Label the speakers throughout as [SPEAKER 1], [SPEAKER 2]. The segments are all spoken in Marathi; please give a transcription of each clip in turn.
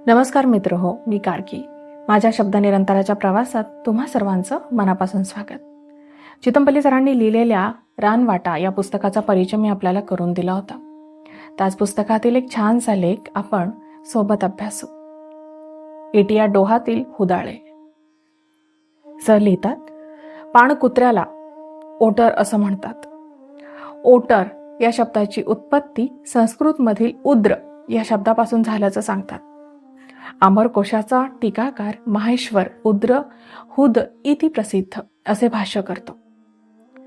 [SPEAKER 1] नमस्कार मित्र हो, मी कार्की. माझ्या शब्द निरंतराच्या प्रवासात तुम्हा सर्वांचं मनापासून स्वागत. चितमपल्ली सरांनी लिहिलेल्या रानवाटा या पुस्तकाचा परिचय मी आपल्याला करून दिला होता. त्याच पुस्तकातील एक छानसा लेख आपण सोबत अभ्यासू. इटिया डोहातील हुदाळे. सर लिहितात, पाणकुत्र्याला ओटर असं म्हणतात. ओटर या शब्दाची उत्पत्ती संस्कृतमधील उद्र या शब्दापासून झाल्याचं सांगतात. अमरकोशाचा टीकाकार माहेश्वर उद्र हुद इति प्रसिद्ध असे भाष्य करतो.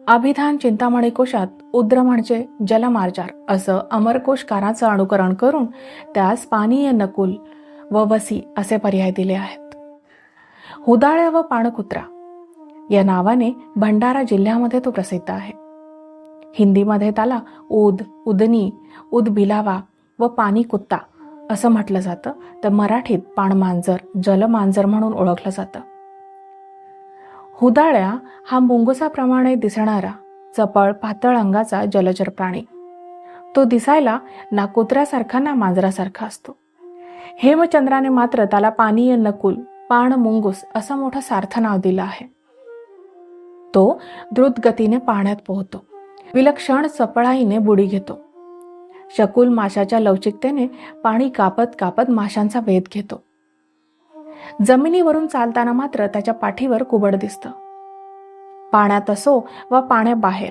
[SPEAKER 1] अभिधान चिंतामणी कोशात उद्र म्हणजे जलमार्जार असं अमरकोशकाराचं अनुकरण करून त्यास पानीय नकुल व वसी असे पर्याय दिले आहेत. हुदाळे व पाणकुत्रा या नावाने भंडारा जिल्ह्यामध्ये तो प्रसिद्ध आहे. हिंदीमध्ये त्याला उद, उदनी, उदबिलावा व पाणी कुत्ता असं म्हटलं जातं, तर मराठीत पाणमांजर, जलमांजर म्हणून ओळखलं जातं. हुदाळ्या हा मुंगसाप्रमाणे दिसणारा चपळ पातळ अंगाचा जलचर प्राणी. तो दिसायला ना कुत्र्यासारखा ना मांजरासारखा असतो. हेमचंद्राने मात्र त्याला पानीय नकुल, पाण मुंगूस असं मोठं सार्थ नाव दिलं आहे. तो द्रुत गतीने पाण्यात पोहतो. विलक्षण चपळाईने बुडी घेतो. शकुल माशाच्या लवचिकतेने पाणी कापत कापत माशांचा वेध घेतो. जमिनीवरून चालताना मात्र त्याच्या पाठीवर कुबड दिसतं. पाण्यात असो व पाण्याबाहेर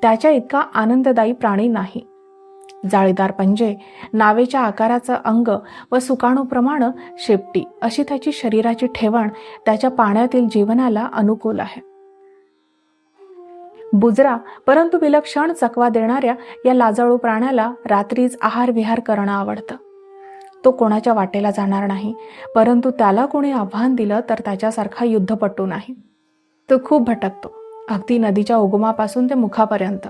[SPEAKER 1] त्याच्या इतका आनंददायी प्राणी नाही. जाळीदार पंजे, नावेच्या आकाराचं अंग व सुकाणूप्रमाणे शेपटी अशी त्याची शरीराची ठेवण त्याच्या पाण्यातील जीवनाला अनुकूल आहे. बुजरा परंतु विलक्षण चकवा देणाऱ्या या लाजाळू प्राण्याला रात्रीच आहार विहार करणं आवडतं. तो कोणाच्या वाटेला जाणार नाही, परंतु त्याला कोणी आव्हान दिलं तर त्याच्यासारखा युद्धपटू नाही. तो खूप भटकतो, अगदी नदीच्या उगमापासून ते मुखापर्यंत.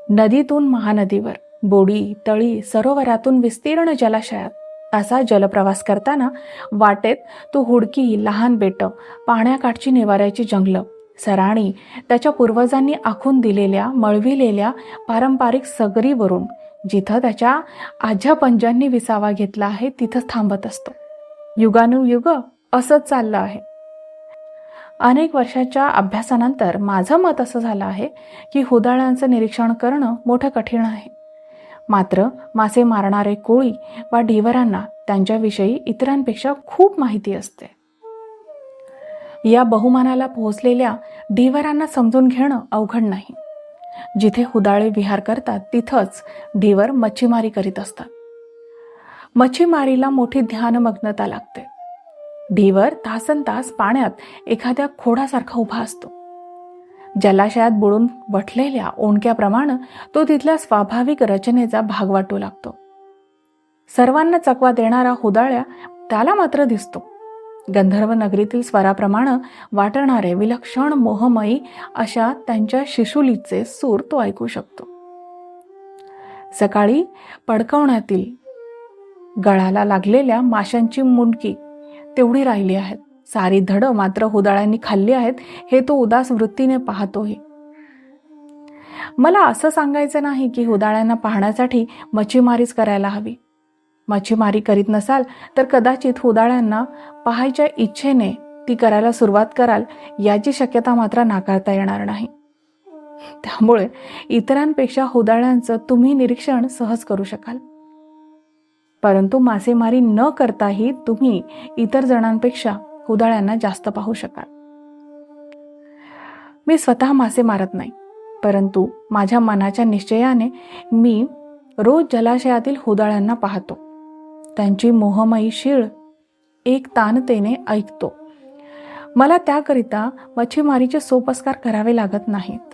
[SPEAKER 1] नदीतून महानदीवर, बोडी, तळी, सरोवरातून विस्तीर्ण जलाशयात असा जलप्रवास करताना वाटेत तो हुडकी, लहान बेटं, पाण्याकाठची निवाऱ्याची जंगलं, सराणी, त्याच्या पूर्वजांनी आखून दिलेल्या मळविलेल्या पारंपरिक सगरीवरून जिथं त्याच्या आज्या पंजांनी विसावा घेतला आहे तिथंच थांबत असतो. युगानुयुग असंच चाललं आहे. अनेक वर्षाच्या अभ्यासानंतर माझं मत असं झालं आहे की हुदाळ्यांचं निरीक्षण करणं मोठं कठीण आहे. मात्र मासे मारणारे कोळी वा ढिवरांना त्यांच्याविषयी इतरांपेक्षा खूप माहिती असते. या बहुमानाला पोहोचलेल्या ढिवरांना समजून घेणं अवघड नाही. जिथे हुदाळे विहार करतात तिथंच ढिवर मच्छीमारी करीत असतात. मच्छीमारीला मोठी ध्यानमग्नता लागते. ढिवर तासनतास पाण्यात एखाद्या खोडासारखा उभा असतो. जलाशयात बुडून वठलेल्या ओंडक्याप्रमाणे तो तिथल्या स्वाभाविक रचनेचा भाग वाटू लागतो. सर्वांना चकवा देणारा हुदाळ्या त्याला मात्र दिसतो. गंधर्व नगरीतील स्वराप्रमाणे वाटणारे विलक्षण मोहमयी अशा त्यांच्या शिशुलीचे सूर तो ऐकू शकतो. सकाळी पडकवण्यातील गळाला लागलेल्या माशांची मुंडकी तेवढी राहिली आहेत. सारी धडं मात्र हुदाळ्यांनी खाल्ली आहेत हे तो उदास वृत्तीने पाहतोही. मला असं सांगायचं नाही की हुदाळ्यांना पाहण्यासाठी मच्छीमारीच करायला हवी. मच्छीमारी करीत नसाल तर कदाचित हुदाळ्यांना पाहायच्या इच्छेने ती करायला सुरुवात कराल याची शक्यता मात्र नाकारता येणार नाही. त्यामुळे इतरांपेक्षा हुदाळ्यांचं तुम्ही निरीक्षण सहज करू शकाल. परंतु मासेमारी न करताही तुम्ही इतर जणांपेक्षा हुदाळ्यांना जास्त पाहू शकाल. मी स्वतः मासे मारत नाही, परंतु माझ्या मनाच्या निश्चयाने मी रोज जलाशयातील हुदाळ्यांना पाहतो. त्यांची मोहमयी शीळ एक ताणतेने ऐकतो. मला त्याकरिता मच्छीमारीचे सोपस्कार करावे लागत नाहीत.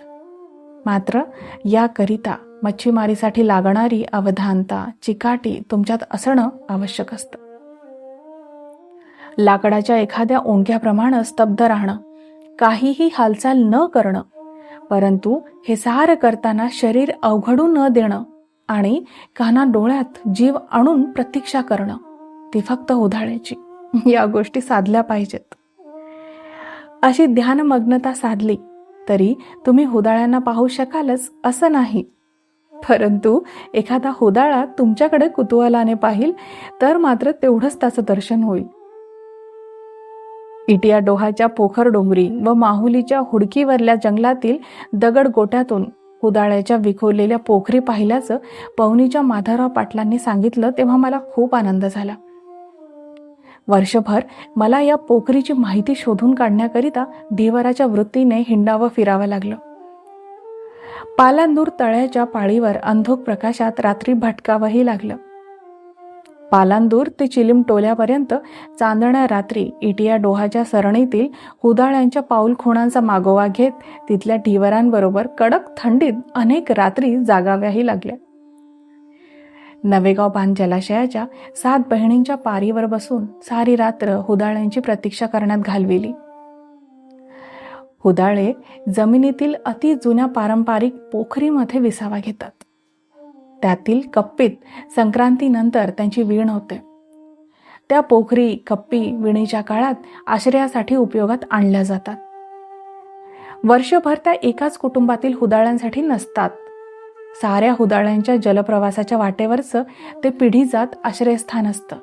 [SPEAKER 1] मात्र याकरिता मच्छीमारीसाठी लागणारी अवधानता, चिकाटी तुमच्यात असणं आवश्यक असतं. लाकडाच्या एखाद्या ओंडक्याप्रमाणे स्तब्ध राहणं, काहीही हालचाल न करणं, परंतु हे सारं करताना शरीर अवघडू न देणं आणि काना डोळ्यात जीव आणून प्रतीक्षा करणं, ती फक्त हुदाळ्याची. या गोष्टी साधल्या पाहिजेत. अशी ध्यानमग्नता साधली तरी तुम्ही हुदाळ्यांना पाहू शकालच असं नाही. परंतु एखादा हुदाळा तुमच्याकडे कुतूहलाने पाहिल तर मात्र तेवढंच त्याचं दर्शन होईल. इटिया डोहाच्या पोखर डोंगरी व माहुलीच्या हुडकीवरल्या जंगलातील दगड गोट्यातून हुदाळ्याच्या विखुरलेल्या पोखरी पाहिल्याचं पवनीच्या माधवराव पाटलांनी सांगितलं तेव्हा मला खूप आनंद झाला. वर्षभर मला या पोखरीची माहिती शोधून काढण्याकरिता ढिवराच्या वृत्तीने हिंडावं फिरावं लागलं. पालांदूर तळ्याच्या पाळीवर अंधुक प्रकाशात रात्री भटकावंही लागलं. पालांदूर ते चिलीमटोल्यापर्यंत चांदण्या रात्री इटिया डोहाच्या सरणीतील हुदाळ्यांच्या पाऊलखुणांचा मागोवा घेत तिथल्या ढिवरांबरोबर कडक थंडीत अनेक रात्री जागाव्याही लागल्या. नवेगाव बांध जलाशयाच्या 7 बहिणींच्या पारीवर बसून सारी रात्र हुदाळ्यांची प्रतीक्षा करण्यात घालविली. हुदाळे जमिनीतील अति जुन्या पारंपरिक पोखरीमध्ये विसावा घेतात. त्यातील कप्पीत संक्रांतीनंतर त्यांची वीण होते. त्या पोखरी कप्पी विणीच्या काळात आश्रयासाठी उपयोगात आणल्या जातात. वर्षभर त्या एकाच कुटुंबातील हुदाळ्यांसाठी नसतात. साऱ्या हुदाळ्यांच्या जलप्रवासाच्या वाटेवरचं ते पिढीजात आश्रयस्थान असतं.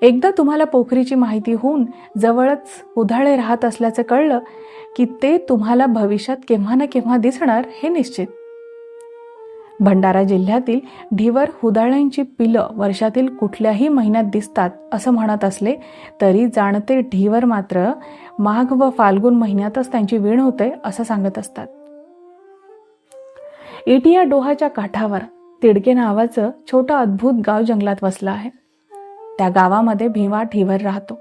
[SPEAKER 1] एकदा तुम्हाला पोखरीची माहिती होऊन जवळच हुदाळे राहत असल्याचं कळलं की ते तुम्हाला भविष्यात केव्हा ना केव्हा दिसणार हे निश्चित. भंडारा जिल्ह्यातील ढिवर हुदाळ्यांची पिलं वर्षातील कुठल्याही महिन्यात दिसतात असं म्हणत असले तरी जाणते ढिवर मात्र माघ व फाल्गुन महिन्यातच त्यांची वीण होते असं सांगत असतात. इटिया डोहाच्या काठावर तिडके नावाचं छोटं अद्भुत गाव जंगलात वसलं आहे. त्या गावामध्ये भीमा ढिवर राहतो.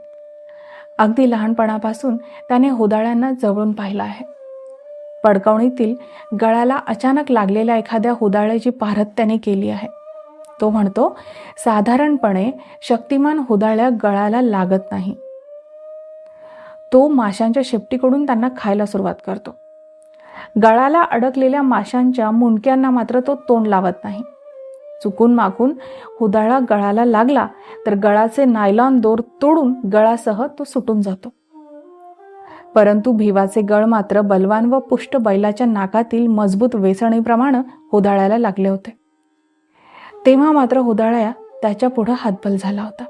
[SPEAKER 1] अगदी लहानपणापासून त्याने हुदाळ्यांना जवळून पाहिलं आहे. पडकवणीतील गळाला अचानक लागलेल्या एखाद्या हुदाळ्याची पारख त्याने केली आहे. तो म्हणतो, साधारणपणे शक्तिमान हुदाळ्या गळाला लागत नाही. तो माशांच्या शेपटीकडून त्यांना खायला सुरुवात करतो. गळाला अडकलेल्या माशांच्या मुंडक्यांना मात्र तो तोंड लावत नाही. चुकून मागून हुदाळा गळाला लागला तर गळाचे नायलॉन दोर तोडून गळासह तो सुटून जातो. परंतु भिवाचे गळ मात्र बलवान व पुष्ट बैलाच्या नाकातील मजबूत वेचणीप्रमाणे हुदाळ्याला लागले होते. तेव्हा मात्र हुदाळ्या त्याच्या पुढे हातबल झाला होता.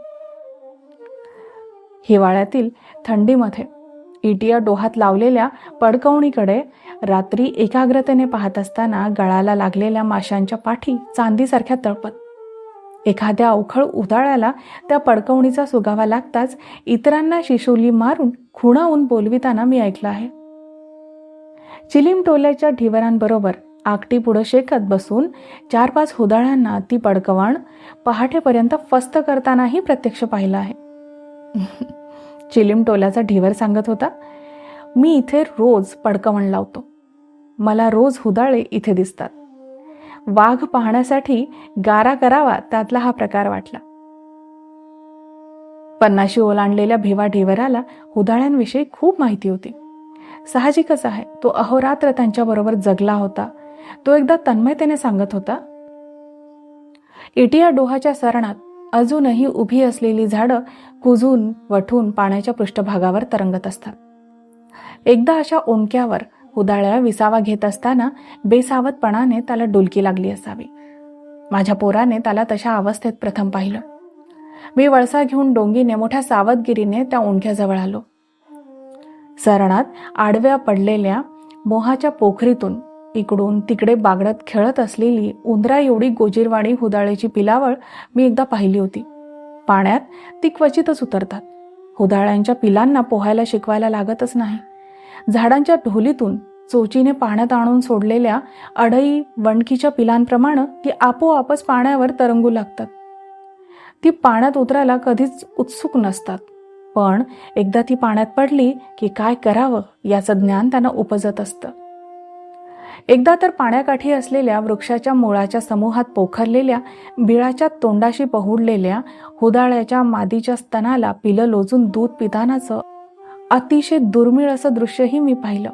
[SPEAKER 1] हिवाळ्यातील थंडीमध्ये इटिया डोहात लावलेल्या पडकवणीकडे रात्री एकाग्रतेने पाहत असताना गळाला लागलेल्या माशांच्या पाठी चांदीसारख्या तळपत. एखाद्या अवखळ उदाळ्याला त्या पडकवणीचा सुगावा लागताच इतरांना शिशोली मारून खुणावून बोलविताना मी ऐकलं आहे. चिलीमटोल्याच्या ढिवरांबरोबर आकटी पुढं शेकत बसून 4-5 हुदाळ्यांना ती पडकवण पहाटेपर्यंत फस्त करतानाही प्रत्यक्ष पाहिलं आहे. चिलीमटोल्याचा ढिवर सांगत होता, मी इथे रोज पडकवण लावतो. मला रोज हुदाळे इथे दिसतात. वाघ पाहण्यासाठी गारा करावा त्यातला हा प्रकार वाटला. 50 ओलांडलेल्या भिवा ढिवराला हुदाळ्यांविषयी खूप माहिती होती. साहजिकच आहे, तो अहोरात्र त्यांच्याबरोबर जगला होता. तो एकदा तन्मयतेने सांगत होता, इटिया डोहाच्या सरणात अजूनही उभी असलेली झाडं कुजून वठून पाण्याच्या पृष्ठभागावर तरंगत असतात. एकदा अशा ओंडक्यावर हुदाळ्या विसावा घेत असताना बेसावधपणाने त्याला डुलकी लागली असावी. माझ्या पोराने त्याला तशा अवस्थेत प्रथम पाहिलं. मी वळसा घेऊन डोंगीने मोठ्या सावधगिरीने त्या ओंडक्याजवळ आलो. सरणात आडव्या पडलेल्या मोहाच्या पोखरीतून इकडून तिकडे बागडत खेळत असलेली उंदरा एवढी गोजीरवाणी हुदाळ्याची पिलावळ मी एकदा पाहिली होती. पाण्यात ती क्वचितच उतरतात. हुदाळ्यांच्या पिलांना पोहायला शिकवायला लागतच नाही. झाडांच्या ढोलीतून चोचीने पाण्यात आणून सोडलेल्या अडई वणकीच्या पिलांप्रमाणे ती आपोआपच पाण्यावर तरंगू लागतात. ती पाण्यात उतरायला कधीच उत्सुक नसतात, पण एकदा ती पाण्यात पडली की काय करावं याचं ज्ञान त्यांना उपजत असतं. एकदा तर पाण्याकाठी असलेल्या वृक्षाच्या मुळाच्या समूहात पोखरलेल्या बिळाच्या तोंडाशी पहुडलेल्या हुदाळ्याच्या मादीच्या स्तनाला पिलं लोजून दूध पितानाचं अतिशय दुर्मिळ असं दृश्यही मी पाहिलं.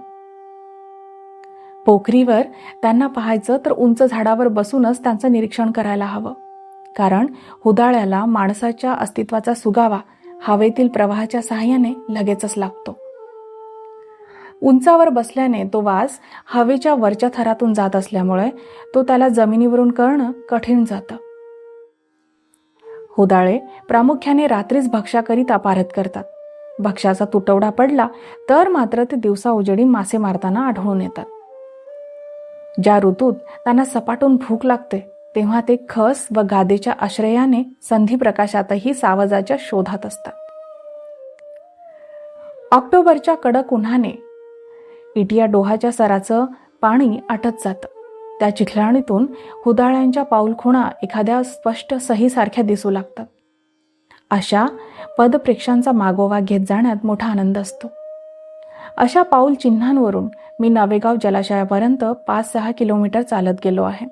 [SPEAKER 1] पोखरीवर त्यांना पाहायचं तर उंच झाडावर बसूनच त्यांचं निरीक्षण करायला हवं, कारण हुदाळ्याला माणसाच्या अस्तित्वाचा सुगावा हवेतील प्रवाहाच्या साहाय्याने लगेचच लागतो. उंचावर बसल्याने तो वास हवेच्या वरच्या थरातून जात असल्यामुळे तो त्याला जमिनीवरून कळणं कठीण जातं. हुदाळे प्रामुख्याने रात्रीच भक्ष्याकरिता पारत करतात. भक्ष्याचा तुटवडा पडला तर मात्र ते दिवसा उजेडी मासे मारताना आढळून येतात. ज्या ऋतूत त्यांना सपाटून भूक लागते तेव्हा ते खस व गादेच्या आश्रयाने संधी प्रकाशातही सावजाच्या शोधात असतात. ऑक्टोबरच्या कडक उन्हाने इटिया डोहाच्या सराचं पाणी आटत जातं. त्या चिखलाणीतून हुदाळ्यांच्या पाऊलखुणा एखाद्या स्पष्ट सहीसारख्या दिसू लागतात. अशा पदप्रेक्षांचा मागोवा घेत जाण्यात मोठा आनंद असतो. अशा पाऊल चिन्हांवरून मी नवेगाव जलाशयापर्यंत 5-6 किलोमीटर चालत गेलो आहे.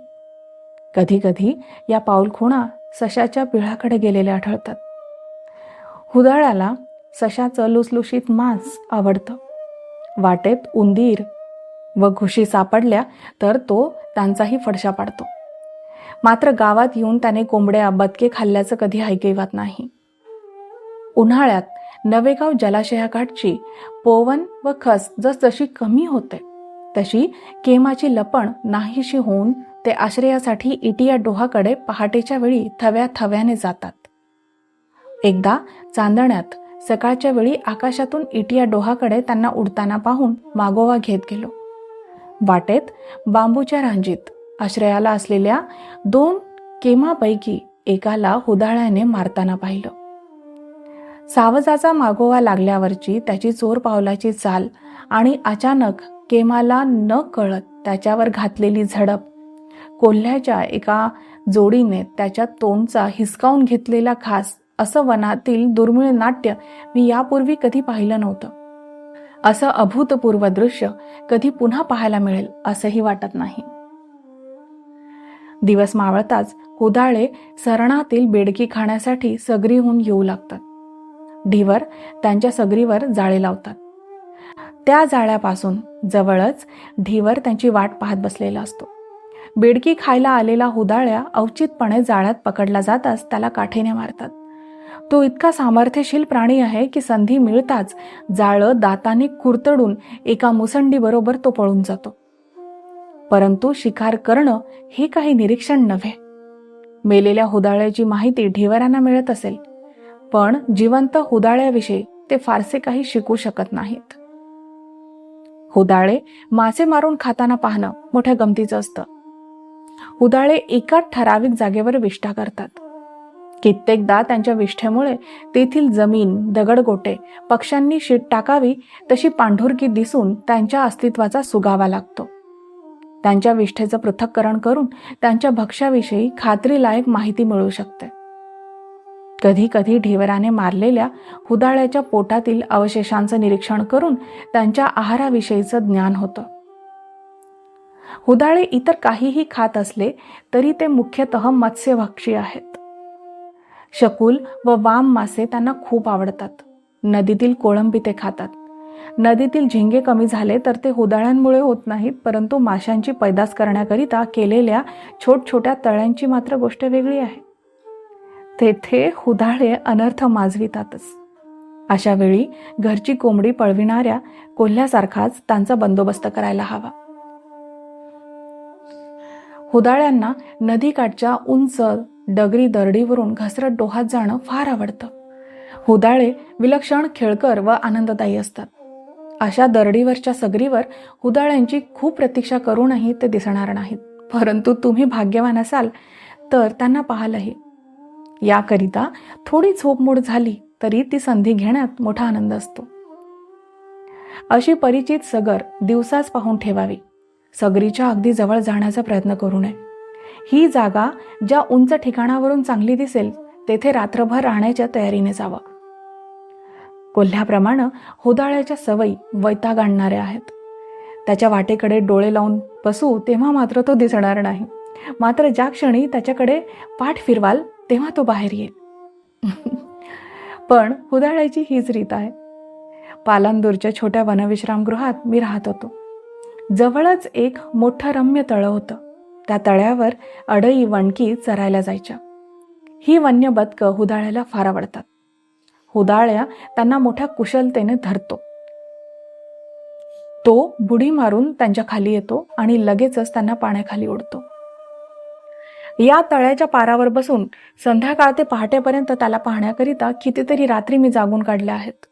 [SPEAKER 1] कधी कधी या पाऊलखुणा सशाच्या पिळाकडे गेलेल्या आढळतात. हुदाळ्याला सशाचं लुसलुशीत मांस आवडतं. वाटेत उंदीर व घुशी सापडल्या तर तो त्यांचाही फडशा पाडतो. मात्र गावात येऊन त्याने कोंबड्या बदके खाल्ल्याचं कधी ऐकिवात नाही. उन्हाळ्यात नवेगाव जलाशयाकाठची पोवन व खस जसजशी कमी होते तशी केमाची लपण नाहीशी होऊन ते आश्रयासाठी इटिया डोहाकडे पहाटेच्या वेळी थव्या थव्याने जातात. एकदा चांदण्यात सकाळच्या वेळी आकाशातून इटिया डोहाकडे त्यांना उडताना पाहून मागोवा घेत गेलो. वाटेत बांबूच्या रांजीत आश्रयाला असलेल्या 2 केमापैकी एकाला हुदाळ्याने मारताना पाहिलं. सावजाचा मागोवा लागल्यावरची त्याची चोर पावलाची चाल आणि अचानक केमाला न कळत त्याच्यावर घातलेली झडप, कोल्ह्याच्या एका जोडीने त्याच्या तोंडचा हिसकावून घेतलेला घास, असं वनातील दुर्मिळ नाट्य मी यापूर्वी कधी पाहिलं नव्हतं. असं अभूतपूर्व दृश्य कधी पुन्हा पाहायला मिळेल असंही वाटत नाही. दिवस मावळताच हुदाळे सरणातील बेडकी खाण्यासाठी सगरीहून येऊ लागतात. ढीवर त्यांच्या सगरीवर जाळे लावतात. त्या जाळ्यापासून जवळच ढीवर त्यांची वाट पाहत बसलेला असतो. बेडकी खायला आलेला हुदाळ्या अवचितपणे जाळ्यात पकडला जाताच त्याला काठीने मारतात. तो इतका सामर्थ्यशील प्राणी आहे की संधी मिळताच जाळं दाताने कुरतडून एका मुसंडी बरोबर तो पळून जातो. परंतु शिकार करणं हे काही निरीक्षण नव्हे. मेलेल्या हुदाळ्याची माहिती ढिवरांना मिळत असेल, पण जिवंत हुदाळ्याविषयी ते फारसे काही शिकू शकत नाहीत. हुदाळे मासे मारून खाताना पाहणं मोठ्या गमतीचं असतं. हुदाळे एका ठराविक जागेवर विष्ठा करतात. कित्येकदा त्यांच्या विष्ठेमुळे तेथील जमीन, दगडगोटे पक्ष्यांनी शीट टाकावी तशी पांढुरकी दिसून त्यांच्या अस्तित्वाचा सुगावा लागतो. त्यांच्या विष्ठेचं पृथक्करण करून त्यांच्या भक्ष्याविषयी खात्रीलायक माहिती मिळू शकते. कधी कधी ढिवराने मारलेल्या हुदाळ्याच्या पोटातील अवशेषांचं निरीक्षण करून त्यांच्या आहाराविषयीचं ज्ञान होतं. हुदाळे इतर काहीही खात असले तरी ते मुख्यतः मत्स्यभक्षी आहेत. शकुल व वाम मासे त्यांना खूप आवडतात. नदीतील कोळंबी ते खातात. नदीतील झिंगे कमी झाले तर ते हुदाळ्यांमुळे होत नाहीत, परंतु माशांची पैदास करण्याकरिता केलेल्या छोट्या तळ्यांची मात्र गोष्ट वेगळी आहे. तेथे हुदाळे अनर्थ माजवितातच. अशा वेळी घरची कोंबडी पळविणाऱ्या कोल्ह्यासारखाच त्यांचा बंदोबस्त करायला हवा. हुदाळ्यांना नदीकाठच्या उंच डगरी दरडीवरून घसरत डोहात जाणं फार आवडतं. हुदाळे विलक्षण खेळकर व आनंददायी असतात. अशा दरडीवरच्या सगरीवर हुदाळ्यांची खूप प्रतीक्षा करूनही ते दिसणार नाहीत, परंतु तुम्ही भाग्यवान असाल तर त्यांना पाहालही. याकरिता थोडी झोपमोड झाली तरी ती संधी घेण्यात मोठा आनंद असतो. अशी परिचित सगर दिवसाच पाहून ठेवावी. सगरीच्या अगदी जवळ जाण्याचा प्रयत्न करू नये. ही जागा ज्या उंच ठिकाणावरून चांगली दिसेल तेथे रात्रभर राहण्याच्या तयारीने जावं. कोल्ह्याप्रमाणे हुदाळ्याच्या सवयी वैताग आणणाऱ्या आहेत. त्याच्या वाटेकडे डोळे लावून बसू तेव्हा मात्र तो दिसणार नाही, मात्र ज्या क्षणी त्याच्याकडे पाठ फिरवाल तेव्हा तो बाहेर येईल. पण हुदाळ्याची हीच रीत आहे. पालांदूरच्या छोट्या वनविश्रामगृहात मी राहत होतो. जवळच एक मोठं रम्य तळं होतं. त्या तळ्यावर अडई, वणकी चरायला जायच्या. ही वन्य बदकं हुदाळ्याला फार आवडतात. हुदाळ्या त्यांना मोठ्या कुशलतेने धरतो. तो बुडी मारून त्यांच्या खाली येतो आणि लगेचच त्यांना पाण्याखाली ओढतो. या तळ्याच्या पारावर बसून संध्याकाळ ते पहाटेपर्यंत त्याला पाहण्याकरिता कितीतरी रात्री मी जागून काढल्या आहेत.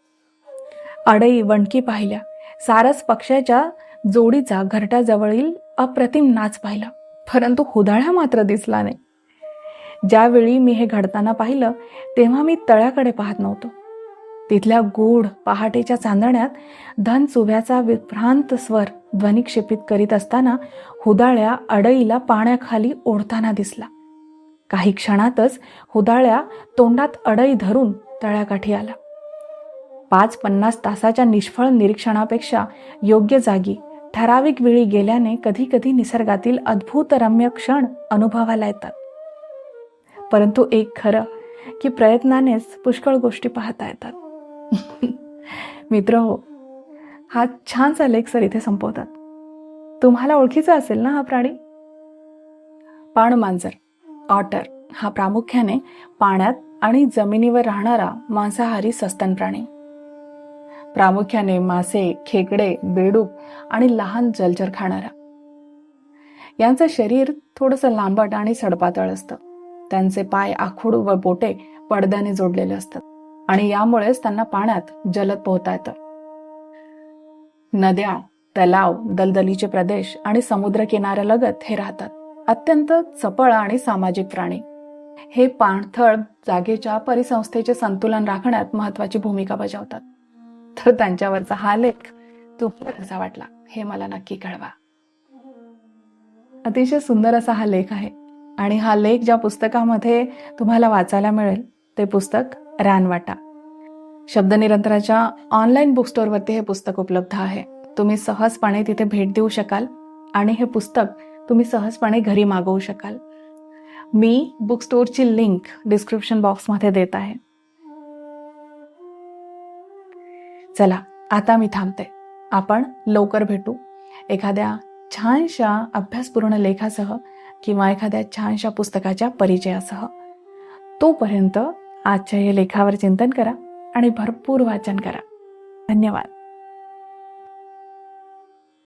[SPEAKER 1] अडई वणकी पाहिल्या, सारस पक्ष्याच्या जोडीचा घरट्याजवळील अप्रतिम नाच पाहिला, परंतु हुदाळा मात्र दिसला नाही. ज्यावेळी मी हे घडताना पाहिलं तेव्हा मी तळ्याकडे पाहत नव्हतो. तिथल्या गूढ पहाटेच्या चांदण्यात धनसुव्याचा विभ्रांत स्वर ध्वनिक्षेपित करीत असताना हुदाळ्या अडईला पाण्याखाली ओढताना दिसला. काही क्षणातच हुदाळ्या तोंडात अडई धरून तळ्याकाठी आला. 5-50 तासाच्या निष्फळ निरीक्षणापेक्षा योग्य जागी ठराविक वेळी गेल्याने कधी कधी निसर्गातील अद्भुत रम्य क्षण अनुभवायला येतात. परंतु एक खरं की प्रयत्नानेच पुष्कळ गोष्टी पाहता येतात. मित्र हो, हा छानसा लेख सर इथे संपवतात. तुम्हाला ओळखीचा असेल ना हा प्राणी? पाणमांजर, ऑटर हा प्रामुख्याने पाण्यात आणि जमिनीवर राहणारा मांसाहारी सस्तन प्राणी. प्रामुख्याने मासे, खेकडे, बेडूक आणि लहान जलचर खाणारा. यांचं शरीर थोडंसं लांबट आणि सडपातळ असतं. त्यांचे पाय आखूड व बोटे पडद्याने जोडलेले असतात आणि यामुळेच त्यांना पाण्यात जलद पोहता येतं. नद्या, तलाव, दलदलीचे प्रदेश आणि समुद्र किनाऱ्यालगत हे राहतात. अत्यंत चपळ आणि सामाजिक प्राणी. हे पाणथळ जागेच्या परिसंस्थेचे संतुलन राखण्यात महत्वाची भूमिका बजावतात. तर त्यांच्यावरचा हा लेख तुम्हाला कसा वाटला हे मला नक्की कळवा. अतिशय सुंदर असा हा लेख आहे आणि हा लेख ज्या पुस्तकामध्ये तुम्हाला वाचायला मिळेल ते पुस्तक रानवाटा. शब्दनिरंतराच्या ऑनलाईन बुक स्टोअरवरती हे पुस्तक उपलब्ध आहे. तुम्ही सहजपणे तिथे भेट देऊ शकाल आणि हे पुस्तक तुम्ही सहजपणे घरी मागवू शकाल. मी बुक स्टोअरची लिंक डिस्क्रिप्शन बॉक्समध्ये देत आहे. चला आता मी थांबते. आपण लवकर भेटू एखाद्या छानशा अभ्यासपूर्ण लेखासह किंवा एखाद्या छानशा पुस्तकाच्या परिचयासह. तोपर्यंत आजच्या या लेखावर चिंतन करा आणि भरपूर वाचन करा. धन्यवाद.